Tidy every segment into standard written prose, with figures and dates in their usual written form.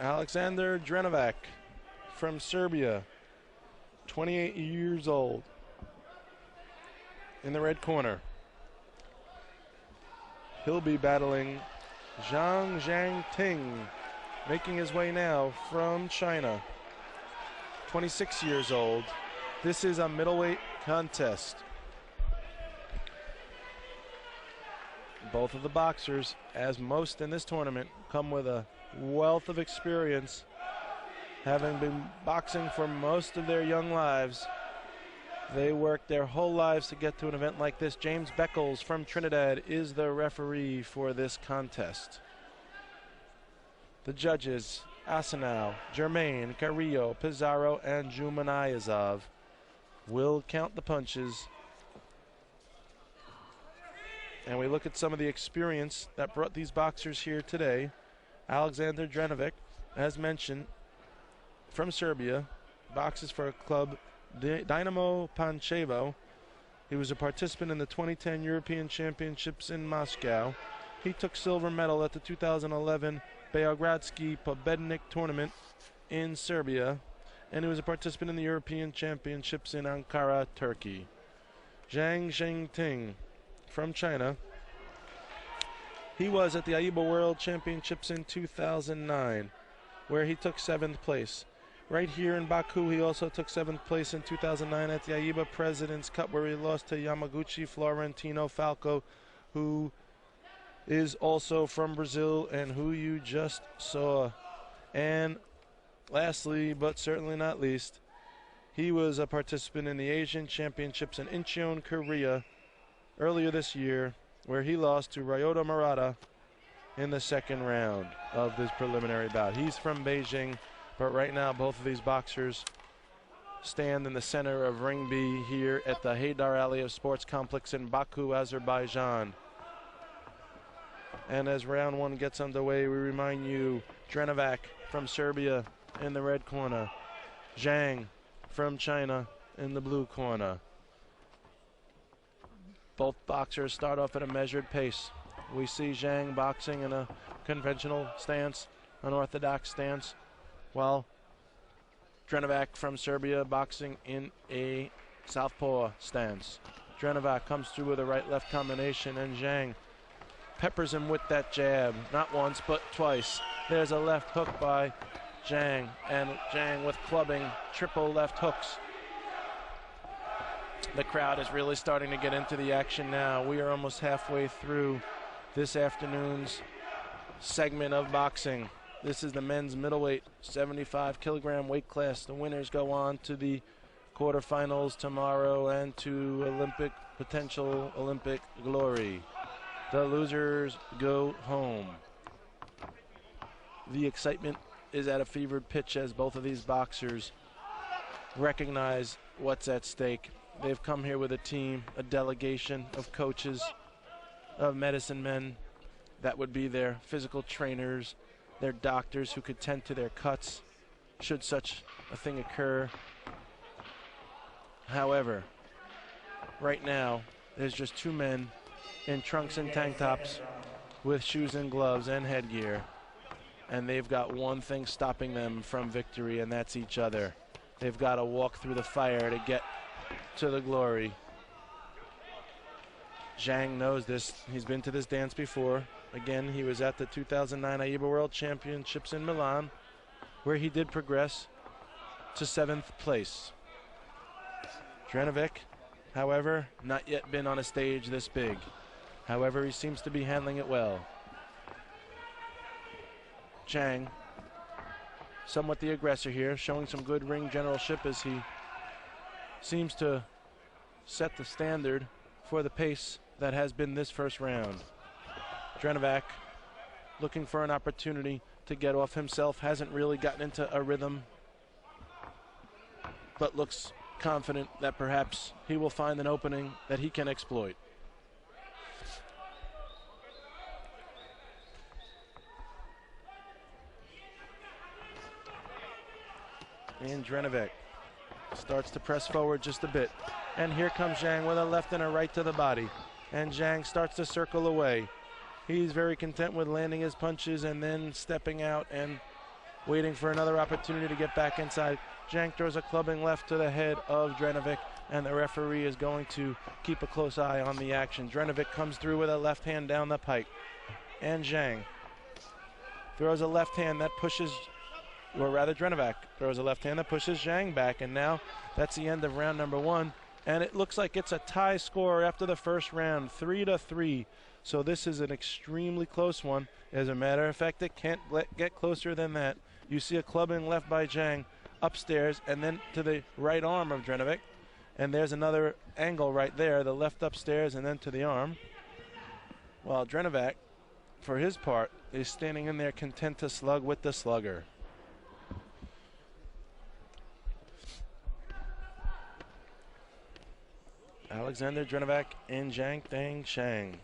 Aleksandar Drenovak from Serbia, 28 years old, in the red corner. He'll be battling Zhang Jianting, making his way now from China, 26 years old. This is a middleweight contest. Both of the boxers, as most in this tournament, come with a wealth of experience, having been boxing for most of their young lives. They worked their whole lives to get to an event like this. James Beckles from Trinidad is the referee for this contest. The judges, Asenau, Germain, Carrillo, Pizarro, and Jumanayazov, will count the punches. And we look at some of the experience that brought these boxers here today. Aleksandar Drenovak, as mentioned, from Serbia, boxes for a club, Dinamo Pančevo. He was a participant in the 2010 European Championships in Moscow. He took silver medal at the 2011 Beogradsky Pobednik tournament in Serbia, and he was a participant in the European Championships in Ankara, Turkey. Zhang Jianting from China. He was at the AIBA World Championships in 2009, where he took 7th place. Right here in Baku, he also took 7th place in 2009 at the AIBA President's Cup, where he lost to Yamaguchi Florentino Falco, who is also from Brazil and who you just saw. And lastly, but certainly not least, he was a participant in the Asian Championships in Incheon, Korea, earlier this year, where he lost to Ryota Murata in the 2nd round of this preliminary bout. He's from Beijing, but right now both of these boxers stand in the center of Ring B here at the Haydar Aliyev Sports Complex in Baku, Azerbaijan. And as round 1 gets underway, we remind you, Drenovak from Serbia in the red corner, Zhang from China in the blue corner. Both boxers start off at a measured pace. We see Zhang boxing in a conventional stance, an orthodox stance, while Drenovak from Serbia boxing in a southpaw stance. Drenovak comes through with a right-left combination, and Zhang peppers him with that jab, not once but twice. There's a left hook by Zhang, and Zhang with clubbing, triple left hooks. The crowd is really starting to get into the action now. We are almost halfway through this afternoon's segment of boxing. This is the men's middleweight 75 kilogram weight class. The winners go on to the quarterfinals tomorrow and to potential Olympic glory. The losers go home. The excitement is at a fevered pitch as both of these boxers recognize what's at stake. They've come here with a team, a delegation of coaches, of medicine men that would be their physical trainers, their doctors who could tend to their cuts should such a thing occur. However, right now, there's just 2 men in trunks and tank tops with shoes and gloves and headgear, and they've got one thing stopping them from victory, and that's each other. They've got to walk through the fire to get to the glory. Zhang knows this. He's been to this dance before. Again, he was at the 2009 AIBA World Championships in Milan, where he did progress to 7th place. Drenovak, however, not yet been on a stage this big. However, he seems to be handling it well. Zhang, somewhat the aggressor here, showing some good ring generalship as he seems to set the standard for the pace that has been this first round. Drenovak looking for an opportunity to get off himself, hasn't really gotten into a rhythm, but looks confident that perhaps he will find an opening that he can exploit. And Drenovak starts to press forward just a bit. And here comes Zhang with a left and a right to the body. And Zhang starts to circle away. He's very content with landing his punches and then stepping out and waiting for another opportunity to get back inside. Zhang throws a clubbing left to the head of Drenovak, and the referee is going to keep a close eye on the action. Drenovak comes through with a left hand down the pike, and Zhang throws a left hand that pushes, or rather Drenovak throws a left hand that pushes Zhang back, and now that's the end of round number 1. And it looks like it's a tie score after the first round, 3-3. So this is an extremely close one. As a matter of fact, it can't get closer than that. You see a clubbing left by Zhang upstairs and then to the right arm of Drenovak. And there's another angle right there, the left upstairs and then to the arm. While Drenovak, for his part, is standing in there content to slug with the slugger. Aleksandar Drenovak and Jianting Shang.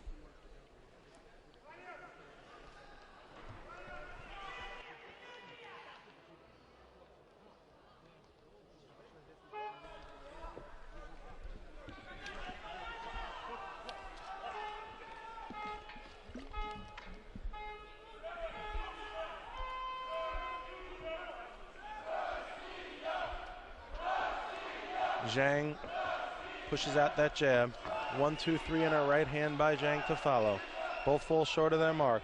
Zhang pushes out that jab. 1, 2, 3 in a right hand by Zhang to follow. Both fall short of their mark.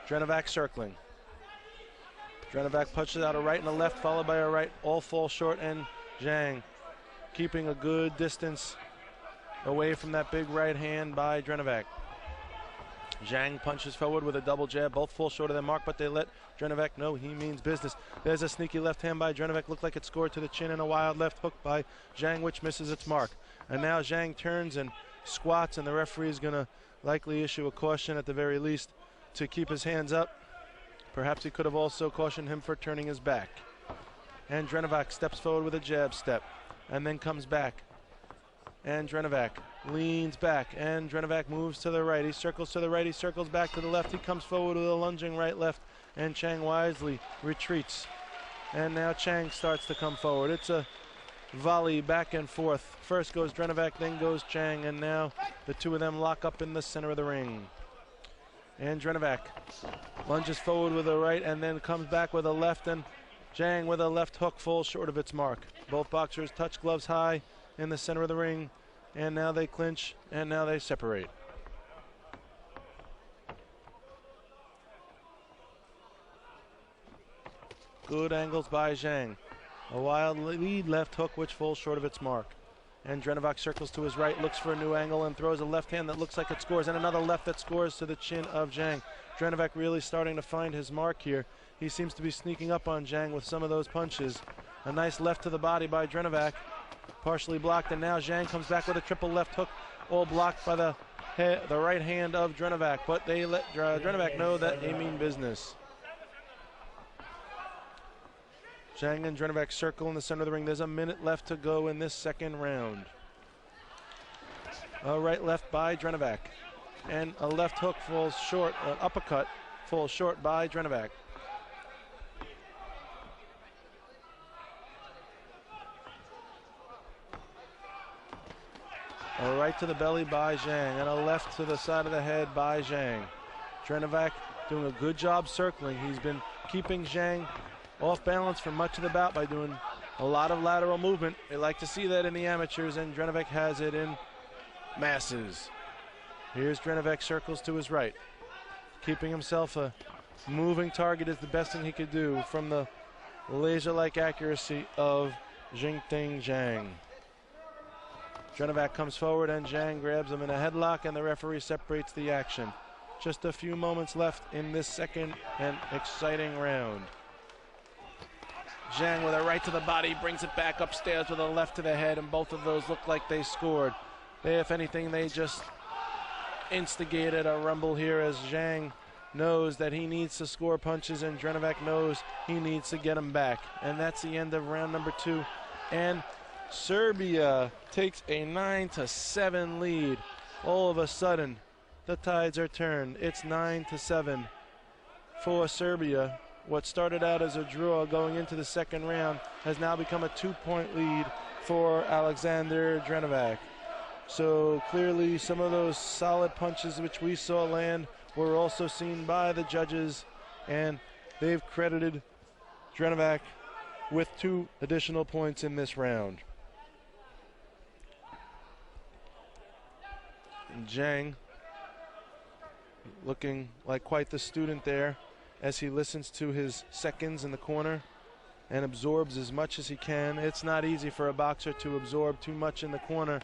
Drenovak circling. Drenovak punches out a right and a left, followed by a right. All fall short, and Zhang keeping a good distance away from that big right hand by Drenovak. Zhang punches forward with a double jab. Both fall short of their mark, but they let Drenovak know he means business. There's a sneaky left hand by Drenovak. Looked like it scored to the chin, and a wild left hook by Zhang, which misses its mark. And now Zhang turns and squats, and the referee is going to likely issue a caution at the very least to keep his hands up. Perhaps he could have also cautioned him for turning his back. And Drenovak steps forward with a jab step and then comes back. And Drenovak leans back, and Drenovak moves to the right. He circles to the right, he circles back to the left. He comes forward with a lunging right left, and Chang wisely retreats. And now Chang starts to come forward. It's a volley back and forth. First goes Drenovak, then goes Chang, and now the two of them lock up in the center of the ring. And Drenovak lunges forward with a right and then comes back with a left, and Zhang with a left hook falls short of its mark. Both boxers touch gloves high in the center of the ring, and now they clinch, and now they separate. Good angles by Zhang. A wild lead left hook which falls short of its mark. And Drenovak circles to his right, looks for a new angle, and throws a left hand that looks like it scores, and another left that scores to the chin of Zhang. Drenovak really starting to find his mark here. He seems to be sneaking up on Zhang with some of those punches. A nice left to the body by Drenovak, partially blocked, and now Zhang comes back with a triple left hook, all blocked by the right hand of Drenovak, but they let Drenovak know that they mean business. Zhang and Drenovak circle in the center of the ring. There's a minute left to go in this second round. A right left by Drenovak, and a left hook falls short, an uppercut falls short by Drenovak. A right to the belly by Zhang, and a left to the side of the head by Zhang. Drenovak doing a good job circling. He's been keeping Zhang off balance for much of the bout by doing a lot of lateral movement. They like to see that in the amateurs, and Drenovak has it in masses. Here's Drenovak, circles to his right. Keeping himself a moving target is the best thing he could do from the laser-like accuracy of Jianting Zhang. Drenovak comes forward, and Zhang grabs him in a headlock, and the referee separates the action. Just a few moments left in this second and exciting round. Zhang with a right to the body brings it back upstairs with a left to the head, and both of those look like they scored. If anything, they just instigated a rumble here, as Zhang knows that he needs to score punches, and Drenovak knows he needs to get them back. And that's the end of round number 2. And Serbia takes a 9-7 lead. All of a sudden, the tides are turned. It's 9-7 for Serbia. What started out as a draw going into the second round has now become a 2-point lead for Aleksandar Drenovak. So clearly some of those solid punches which we saw land were also seen by the judges, and they've credited Drenovak with 2 additional points in this round. And Zhang looking like quite the student there as he listens to his seconds in the corner and absorbs as much as he can. It's not easy for a boxer to absorb too much in the corner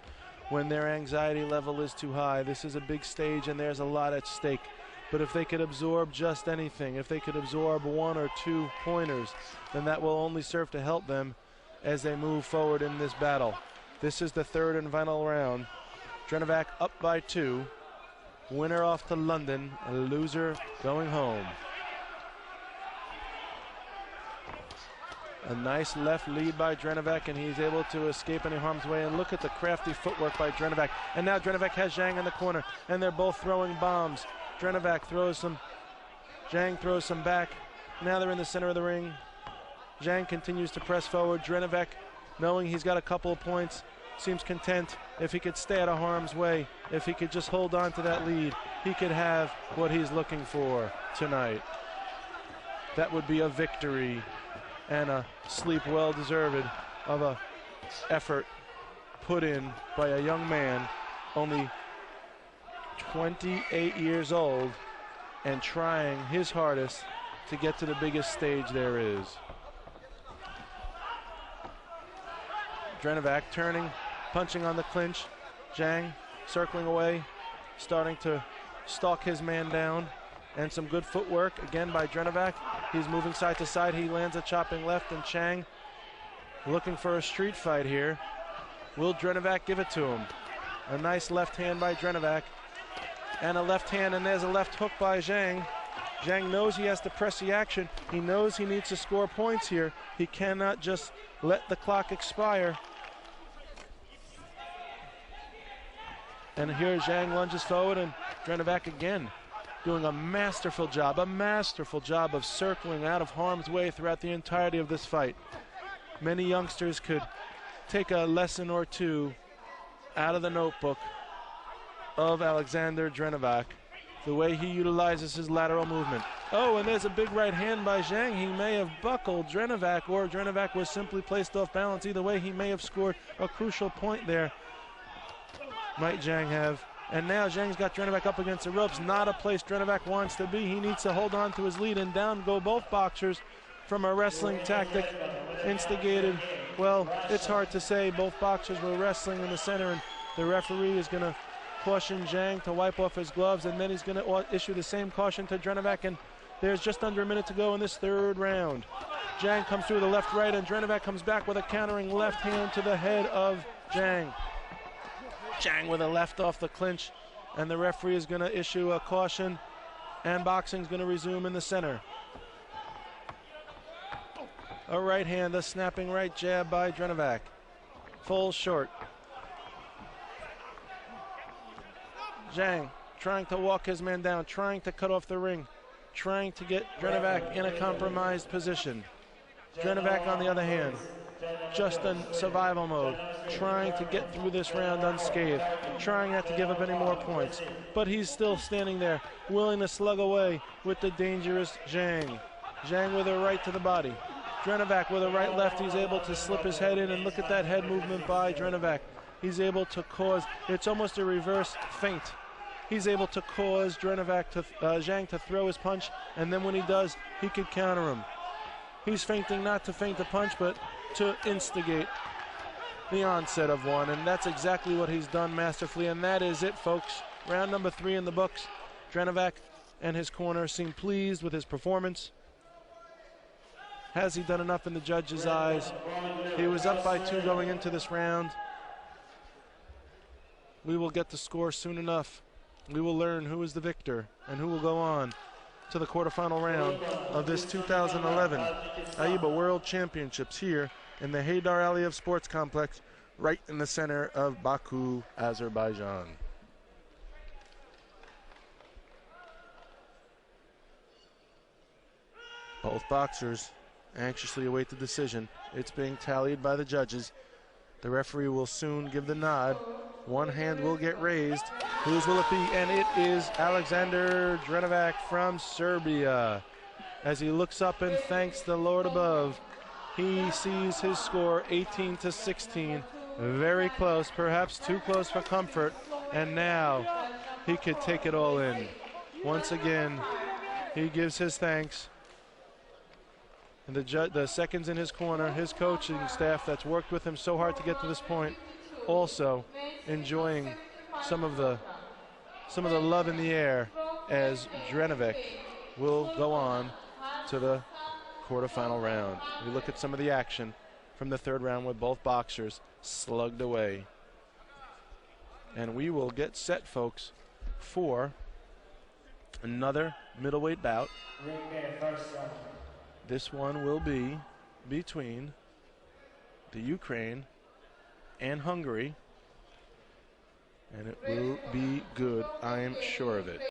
when their anxiety level is too high. This is a big stage and there's a lot at stake. But if they could absorb just anything, if they could absorb 1 or 2 pointers, then that will only serve to help them as they move forward in this battle. This is the 3rd and final round. Drenovak up by 2. Winner off to London, a loser going home. A nice left lead by Drenovak, and he's able to escape any harm's way. And look at the crafty footwork by Drenovak. And now Drenovak has Zhang in the corner, and they're both throwing bombs. Drenovak throws some, Zhang throws some back. Now they're in the center of the ring. Zhang continues to press forward. Drenovak, knowing he's got a couple of points, seems content. If he could stay out of harm's way, if he could just hold on to that lead, he could have what he's looking for tonight. That would be a victory and a sleep well deserved of a effort put in by a young man only 28 years old and trying his hardest to get to the biggest stage there is. Drenovak turning, punching on the clinch. Zhang circling away, starting to stalk his man down. And some good footwork again by Drenovak. He's moving side to side. He lands a chopping left, and Chang looking for a street fight here. Will Drenovak give it to him? A nice left hand by Drenovak. And a left hand, and there's a left hook by Zhang. Zhang knows he has to press the action. He knows he needs to score points here. He cannot just let the clock expire. And here Zhang lunges forward, and Drenovak again doing a masterful job of circling out of harm's way throughout the entirety of this fight. Many youngsters could take a lesson or two out of the notebook of Aleksandar Drenovak, the way he utilizes his lateral movement. Oh, and there's a big right hand by Zhang. He may have buckled Drenovak, or Drenovak was simply placed off balance. Either way, he may have scored a crucial point there. Might Zhang have. And now Zhang's got Drenovak up against the ropes. Not a place Drenovak wants to be. He needs to hold on to his lead, and down go both boxers from a wrestling tactic instigated. Well, it's hard to say. Both boxers were wrestling in the center, and the referee is going to caution Zhang to wipe off his gloves, and then he's going to issue the same caution to Drenovak, and there's just under a minute to go in this 3rd round. Zhang comes through the left right, and Drenovak comes back with a countering left hand to the head of Zhang. Zhang with a left off the clinch, and the referee is going to issue a caution, and boxing's going to resume in the center. A right hand, a snapping right jab by Drenovak. Falls short. Zhang trying to walk his man down, trying to cut off the ring, trying to get Drenovak in a compromised position. Drenovak, on the other hand, just in survival mode, trying to get through this round unscathed, trying not to give up any more points. But he's still standing there, willing to slug away with the dangerous Zhang. Zhang with a right to the body. Drenovak with a right left. He's able to slip his head in, and look at that head movement by Drenovak. He's able to cause, it's almost a reverse feint. He's able to cause Zhang to throw his punch, and then when he does, he could counter him. He's feinting not to feint a punch, but to instigate the onset of one, and that's exactly what he's done masterfully, and that is it, folks. Round number 3 in the books. Drenovak and his corner seem pleased with his performance. Has he done enough in the judge's eyes? He was up by 2 going into this round. We will get the score soon enough. We will learn who is the victor and who will go on to the quarterfinal round of this 2011 AIBA World Championships here in the Heydar Aliyev Sports Complex, right in the center of Baku, Azerbaijan. Both boxers anxiously await the decision. It's being tallied by the judges. The referee will soon give the nod. One hand will get raised. Whose will it be? And it is Aleksandar Drenovak from Serbia. as he looks up and thanks the Lord above. He sees his score 18-16, very close, perhaps too close for comfort, and now he could take it all in. Once again, he gives his thanks. And the seconds in his corner, his coaching staff that's worked with him so hard to get to this point, also enjoying some of the love in the air as Drenovak will go on to the quarterfinal round. We look at some of the action from the third round with both boxers slugged away. And we will get set, folks, for another middleweight bout. This one will be between the Ukraine and Hungary, and it will be good, I am sure of it.